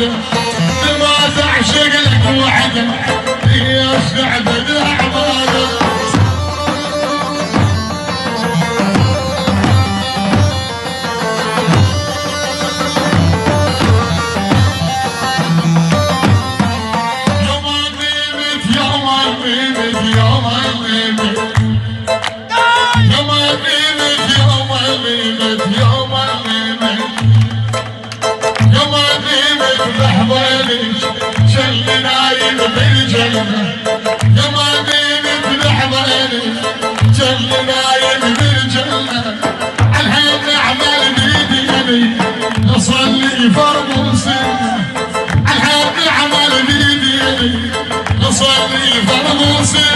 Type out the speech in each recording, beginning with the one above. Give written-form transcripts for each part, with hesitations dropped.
وحده ما تعشق لك وحده يا سعد الاعمال. شل نايم بالجنة يا مدينة الحضيري شل نايم بالجنة الحين اعمل بيدي نصلي فرض وسنة الحين اعمل بيدي نصلي فرض وسنة.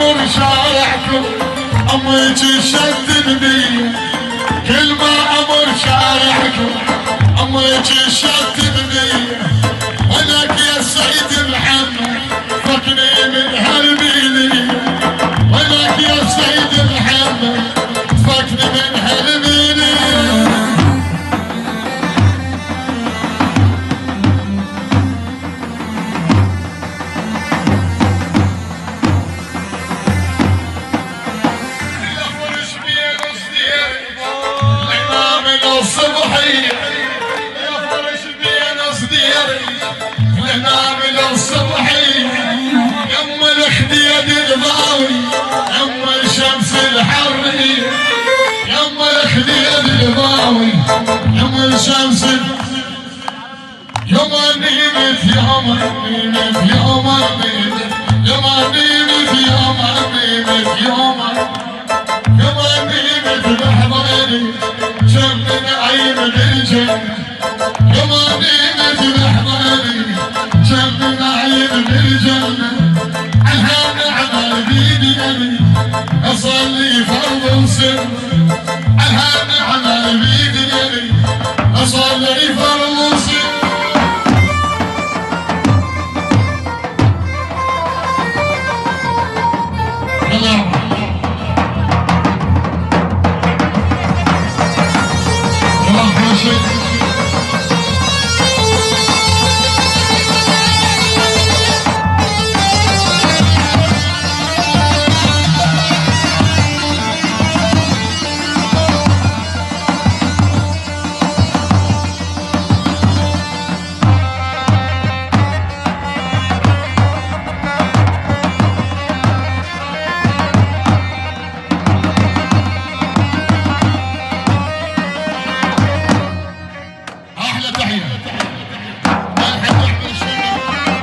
امر شارعكم امك شدد بي كل ما امر شارعكم امك شدد بي ولك يا سيد محمد فكني من هالبيلي ولك يا سيد محمد فكني من هالبيلي. الصبحية يفرش بين صديري لنعمل الصبحية يما الخديد الضاوي يما الشمس الحرية يما الخديد الضاوي يما الشمس يما نيمت يما نيمت يما نيمت يما نيمت يما نيمت يما نيمت بحضري شمنا عين بالجنة يما نيمت بحضري شمنا عين بالجنة الهام عمل بيدي أبي أصلي فرض وسنة الهام عمل بيدي أبي أصلي فرض وسنة. الله